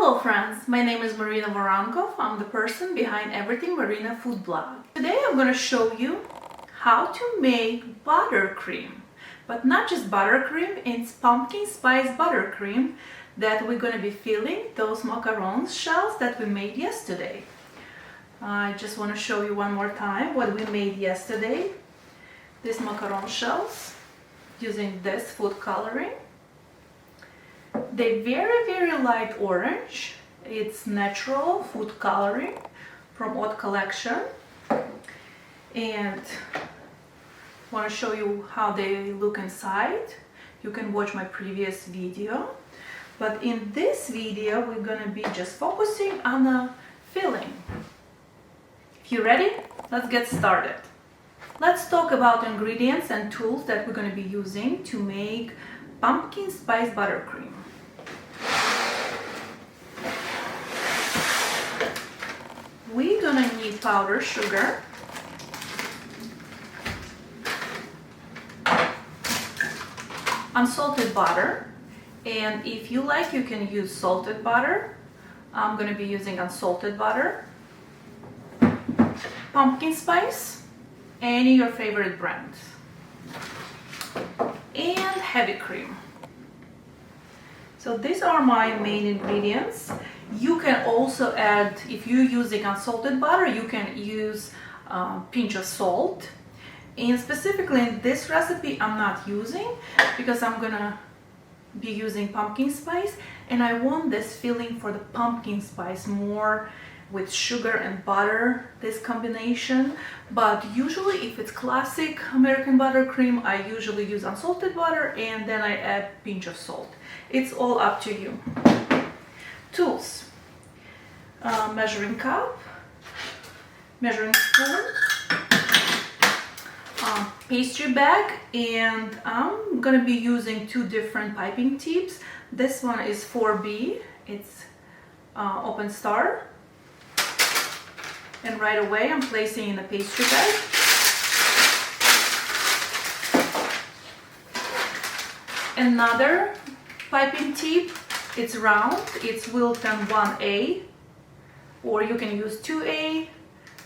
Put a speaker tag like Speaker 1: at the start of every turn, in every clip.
Speaker 1: Hello friends, my name is Marina Voronkov. I'm the person behind Everything Marina Food Blog. Today I'm going to show you how to make buttercream. But not just buttercream, it's pumpkin spice buttercream that we're going to be filling those macarons shells that we made yesterday. I just want to show you one more time what we made yesterday. These macaron shells using this food coloring. They're very light orange. It's natural food coloring from Haute Collection, and want to show you how they look inside. You can watch my previous video, but in this video we're going to be just focusing on the filling. If you're ready, let's get started. Let's talk about ingredients and tools that we're going to be using to make pumpkin spice buttercream. We're gonna need powdered sugar, unsalted butter, and if you like you can use salted butter. I'm gonna be using unsalted butter, pumpkin spice, any your favorite brand, and heavy cream. So these are my main ingredients. You can also add, if you're using unsalted butter, you can use a pinch of salt. And specifically in this recipe I'm not using because I'm gonna be using pumpkin spice, and I want this filling for the pumpkin spice more with sugar and butter, this combination. But usually if it's classic American buttercream, I usually use unsalted butter and then I add a pinch of salt. It's all up to you. Tools: measuring cup, measuring spoon, pastry bag, and I'm gonna be using two different piping tips. This one is 4B, it's open star, and right away I'm placing in the pastry bag. Another piping tip, it's round, it's Wilton 1A, or you can use 2A,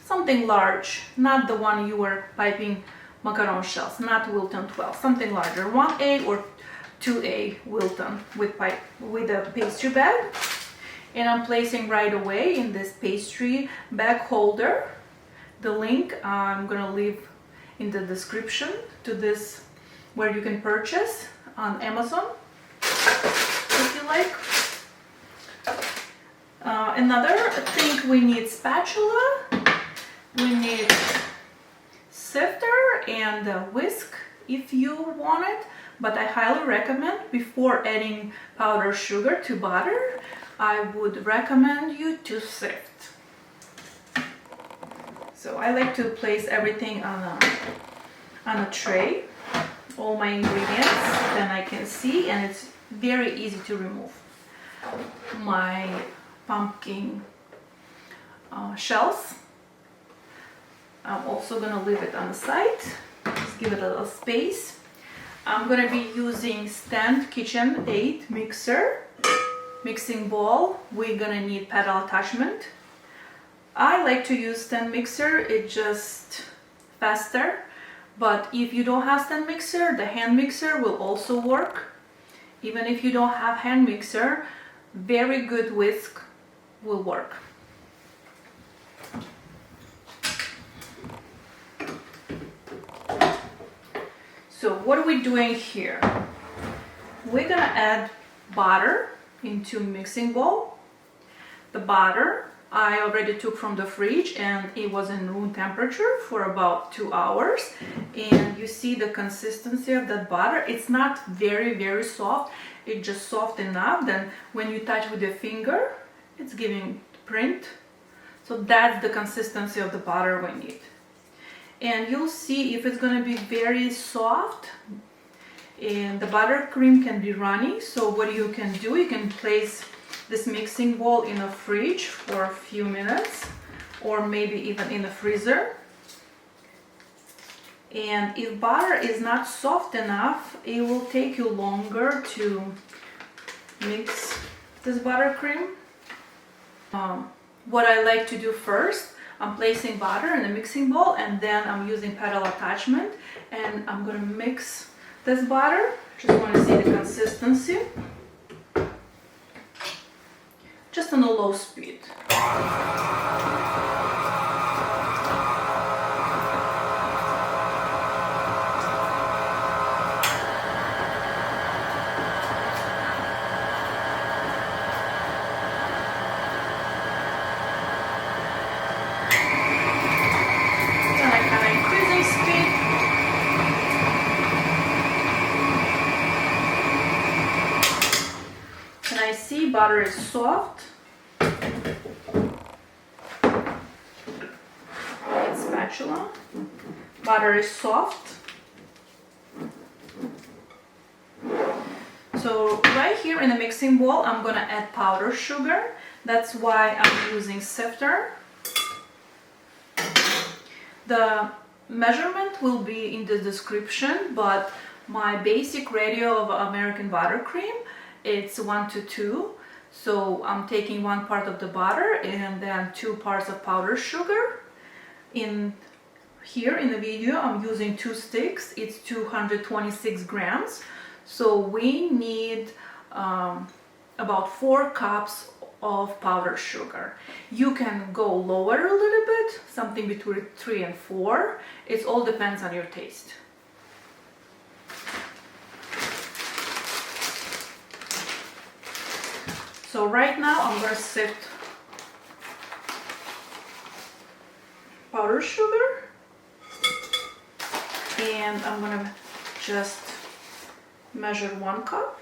Speaker 1: something large, not the one you were piping macaron shells, not Wilton 12, something larger, 1A or 2A Wilton with a pastry bag. And I'm placing right away in this pastry bag holder. The link I'm gonna leave in the description to this, where you can purchase on Amazon if you like. Another thing, we need spatula, we need sifter and a whisk if you want it, but I highly recommend before adding powdered sugar to butter, I would recommend you to sift. So I like to place everything on a tray, all my ingredients, then I can see, and it's very easy to remove. My pumpkin shells, I'm also gonna leave it on the side, just give it a little space. I'm gonna be using stand KitchenAid mixer, mixing bowl. We're gonna need pedal attachment. I like to use stand mixer, it's just faster, but if you don't have stand mixer, the hand mixer will also work. Even if you don't have hand mixer, very good whisk will work. So what are we doing here? We're gonna add butter into mixing bowl. The butter I already took from the fridge and it was in room temperature for about 2 hours, and you see the consistency of that butter. It's not very soft, it's just soft enough that when you touch with your finger it's giving print. So that's the consistency of the butter we need. And you'll see if it's going to be very soft and the buttercream can be runny. So what you can do, you can place this mixing bowl in a fridge for a few minutes, or maybe even in the freezer. And if butter is not soft enough, it will take you longer to mix this buttercream. What I like to do first, I'm placing butter in a mixing bowl, and then I'm using pedal attachment, and I'm gonna mix this butter. Just want to see the consistency. Just on a low speed. Butter is soft. Get spatula. Butter is soft. So right here in the mixing bowl, I'm gonna add powdered sugar. That's why I'm using sifter. The measurement will be in the description, but my basic ratio of American buttercream, it's 1:2. So I'm taking 1 part of the butter and then 2 parts of powdered sugar. Here in the video, I'm using 2 sticks. It's 226 grams. So we need about 4 cups of powdered sugar. You can go lower a little bit, something between 3 and 4. It all depends on your taste. So right now I'm going to sift powdered sugar, and I'm going to just measure 1 cup.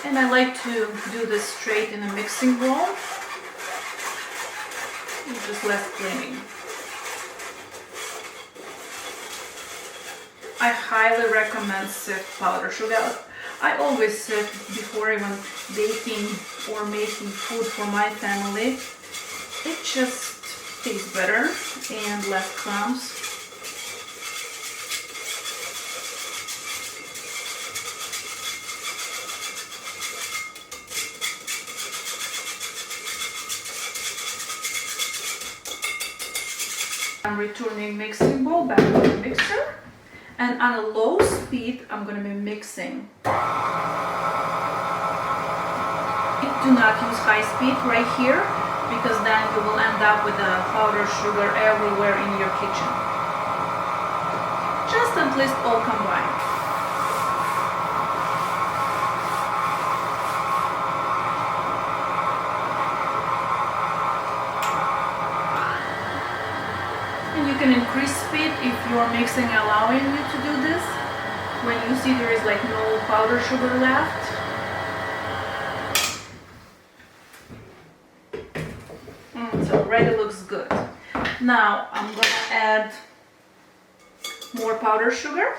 Speaker 1: And I like to do this straight in a mixing bowl, just less cleaning. I highly recommend sift powdered sugar. I always sift before even baking or making food for my family. It just tastes better and less crumbs. I'm returning mixing bowl back to the mixer. And on a low speed, I'm going to be mixing. Do not use high speed right here, because then you will end up with the powdered sugar everywhere in your kitchen. Just at least all combined. You can increase speed if your mixing allowing you to do this. When you see there is like no powdered sugar left. So already looks good. Now I'm gonna add more powdered sugar.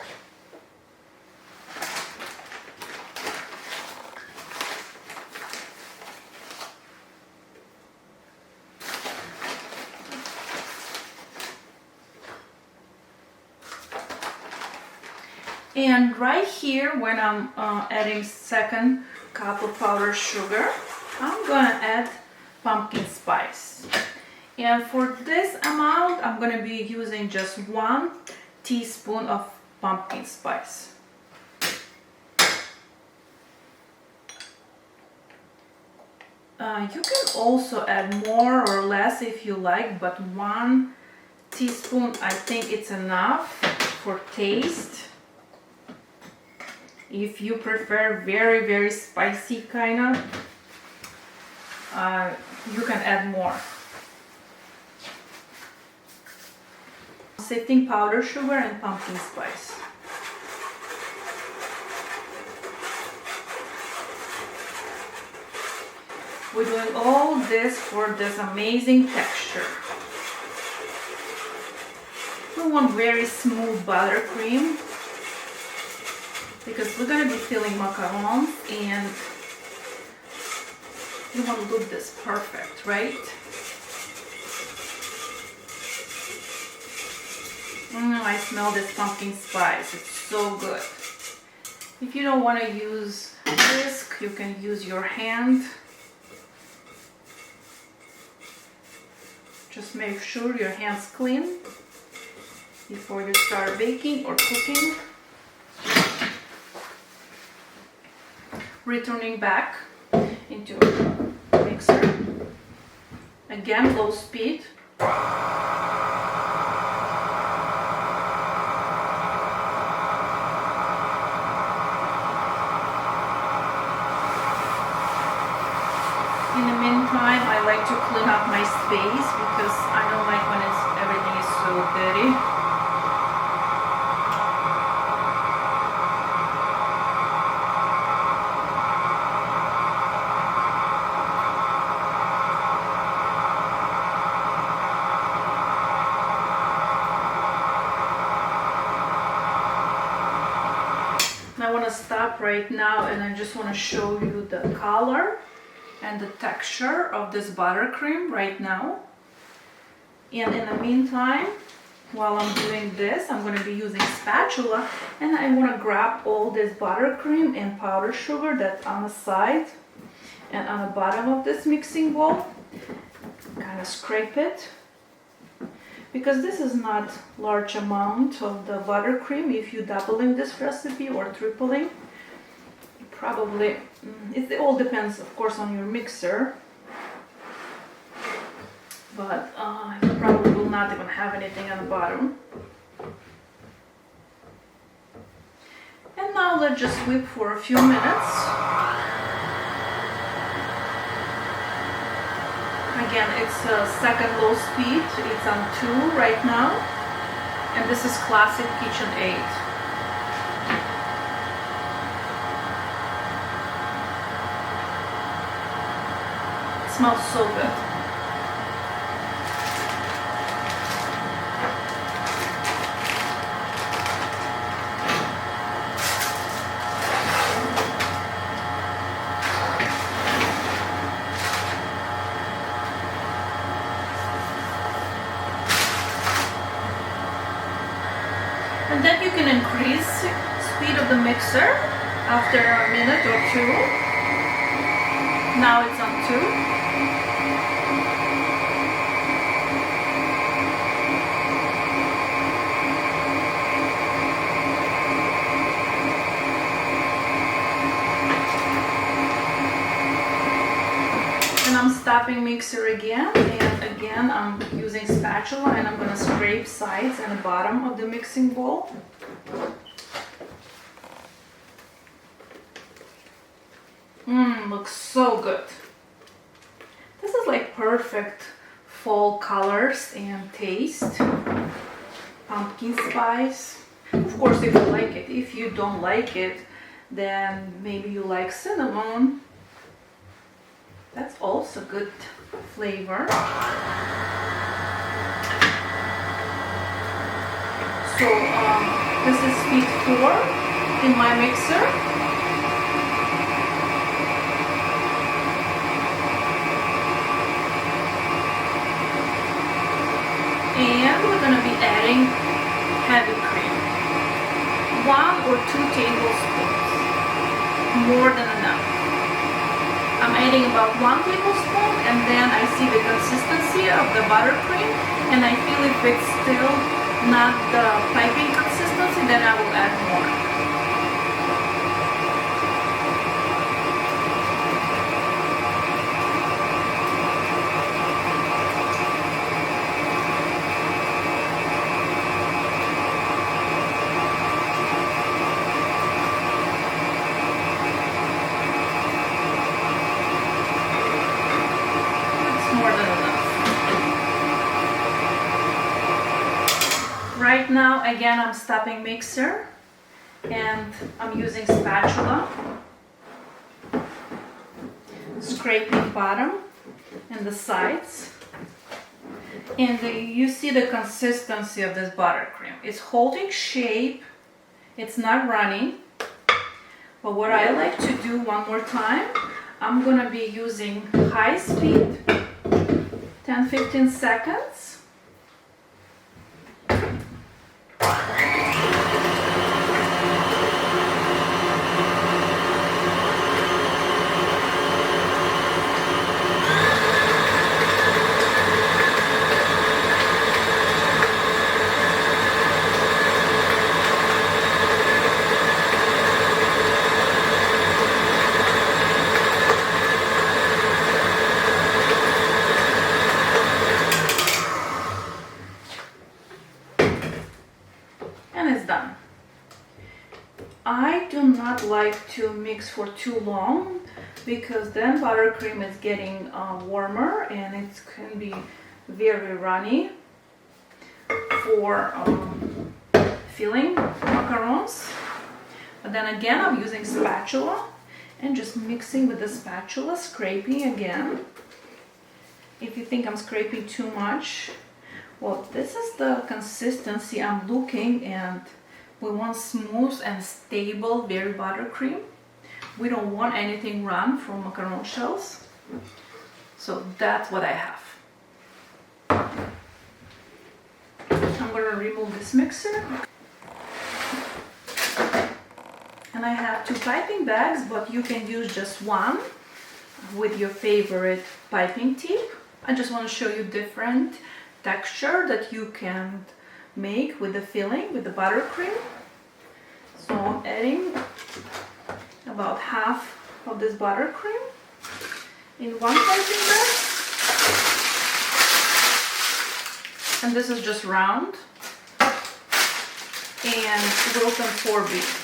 Speaker 1: And right here, when I'm adding 2nd cup of powdered sugar, I'm gonna add pumpkin spice. And for this amount, I'm gonna be using just 1 teaspoon of pumpkin spice. You can also add more or less if you like, but 1 teaspoon, I think it's enough for taste. If you prefer very, very spicy kind of, you can add more. Sifting powdered sugar and pumpkin spice. We're doing all this for this amazing texture. We want very smooth buttercream, because we're going to be filling macarons and you want to look this perfect, right? I smell this pumpkin spice. It's so good. If you don't want to use whisk, you can use your hand. Just make sure your hand's clean before you start baking or cooking. Returning back into a mixer. Again, low speed. In the meantime, I like to clean up my space because I don't like when everything is so dirty. I want to stop right now and I just want to show you the color and the texture of this buttercream right now. And in the meantime, while I'm doing this, I'm going to be using spatula and I want to grab all this buttercream and powdered sugar that's on the side and on the bottom of this mixing bowl. Kind of scrape it. Because this is not large amount of the buttercream, if you're doubling this recipe or tripling, probably, it all depends of course on your mixer, but you probably will not even have anything on the bottom. And now let's just whip for a few minutes. Again, it's a second low speed, it's on 2 right now, and this is classic KitchenAid. It smells so good. And then you can increase speed of the mixer after a minute or 2. Now it's on 2. And I'm stopping mixer again, and again I'm using spatula and I'm going to scrape sides and the bottom of the mixing bowl. Looks so good. This is like perfect fall colors and taste. Pumpkin spice. Of course, if you like it. If you don't like it, then maybe you like cinnamon. That's also good flavor. So this is speed 4 in my mixer. And we're going to be adding heavy cream. 1 or 2 tablespoons. More than enough. I'm adding about 1 tablespoon and then I see the consistency of the buttercream and I feel if it's still not the piping consistency, then I will add more. Right now, again, I'm stopping mixer and I'm using spatula, scraping bottom and the sides. And you see the consistency of this buttercream. It's holding shape, it's not running. But what I like to do one more time, I'm gonna be using high speed, 10-15 seconds. I do not like to mix for too long because then buttercream is getting warmer and it can be very runny for filling macarons. But then again, I'm using spatula and just mixing with the spatula, scraping again. If you think I'm scraping too much, well, this is the consistency I'm looking, and we want smooth and stable, very buttercream. We don't want anything run from macaron shells. So that's what I have. I'm going to remove this mixer. And I have 2 piping bags, but you can use just one with your favorite piping tip. I just want to show you different texture that you can make with the filling, with the buttercream. So I'm adding about half of this buttercream in one piping bag. And this is just round and Wilton 4B.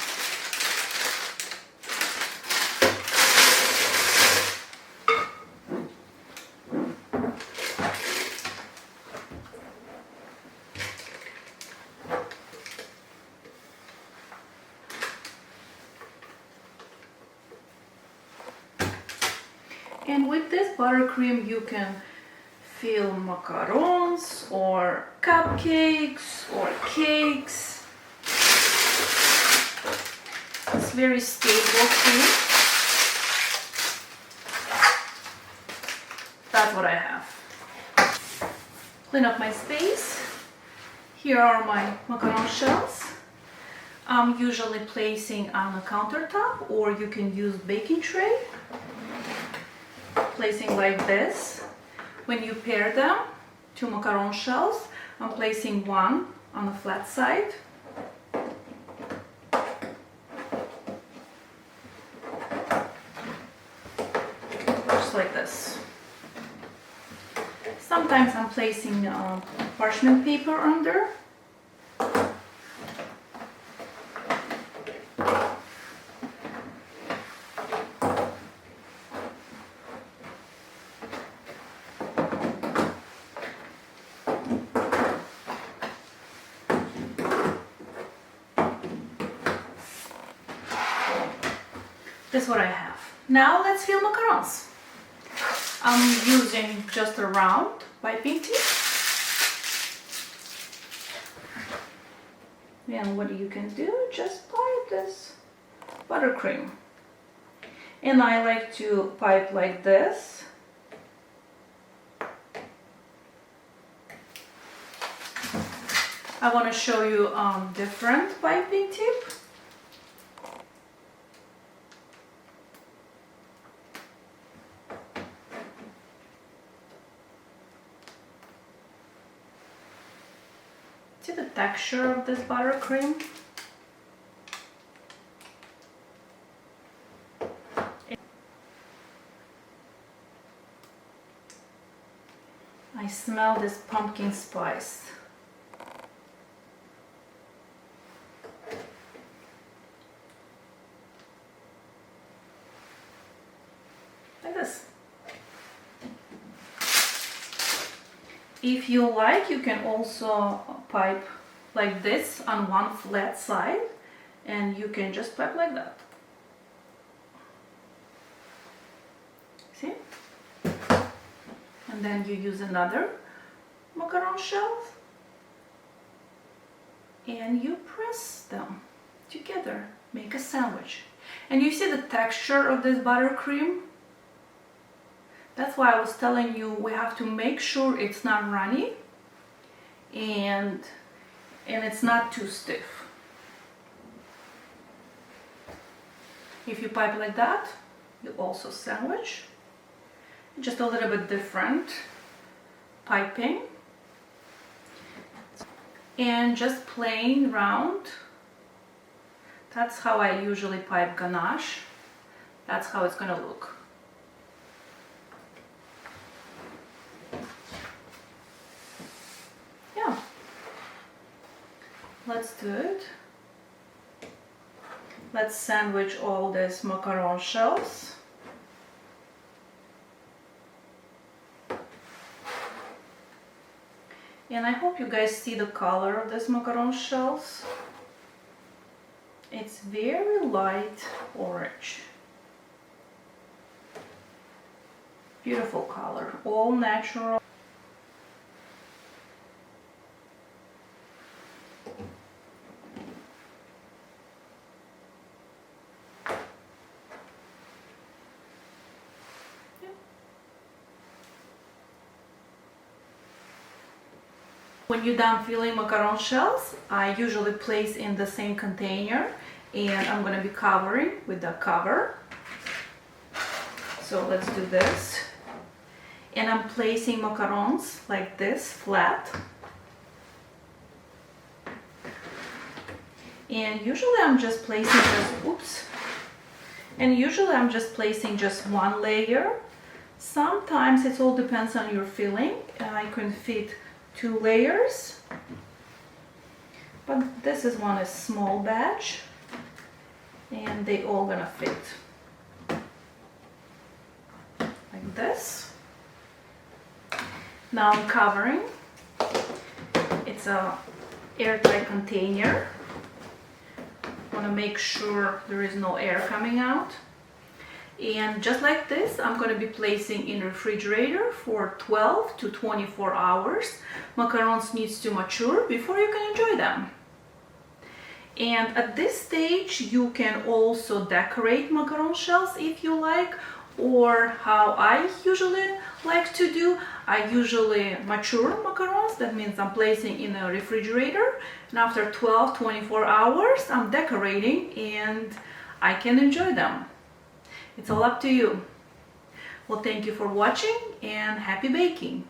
Speaker 1: And with this buttercream you can fill macarons or cupcakes or cakes. It's very stable cream. That's what I have. Clean up my space. Here are my macaron shells. I'm usually placing on a countertop, or you can use baking tray. Placing like this. When you pair them, 2 macaron shells, I'm placing one on the flat side. Just like this. Sometimes I'm placing parchment paper under. This is what I have. Now let's fill macarons. I'm using just a round piping tip. And what you can do, just pipe this buttercream. And I like to pipe like this. I want to show you different piping tip. See the texture of this buttercream? I smell this pumpkin spice. Like this. If you like, you can also pipe like this on one flat side, and you can just pipe like that. See? And then you use another macaron shell and you press them together, make a sandwich. And you see the texture of this buttercream? That's why I was telling you we have to make sure it's not runny and it's not too stiff. If you pipe like that, you also sandwich. Just a little bit different piping. And just plain round. That's how I usually pipe ganache. That's how it's gonna look. Let's do it. Let's sandwich all these macaron shells. And I hope you guys see the color of these macaron shells. It's very light orange. Beautiful color, all natural. When you're done filling macaron shells, I usually place in the same container, and I'm going to be covering with the cover. So let's do this. And I'm placing macarons like this, flat. And usually I'm just placing just one layer. Sometimes it all depends on your filling. I can fit 2 layers, but this is one is small batch, and they all gonna fit like this. Now I'm covering. It's a airtight container. Want to make sure there is no air coming out. And just like this, I'm going to be placing in refrigerator for 12 to 24 hours. Macarons needs to mature before you can enjoy them. And at this stage, you can also decorate macaron shells if you like, or how I usually like to do. I usually mature macarons. That means I'm placing in a refrigerator, and after 12-24 hours, I'm decorating and I can enjoy them. It's all up to you. Well, thank you for watching and happy baking!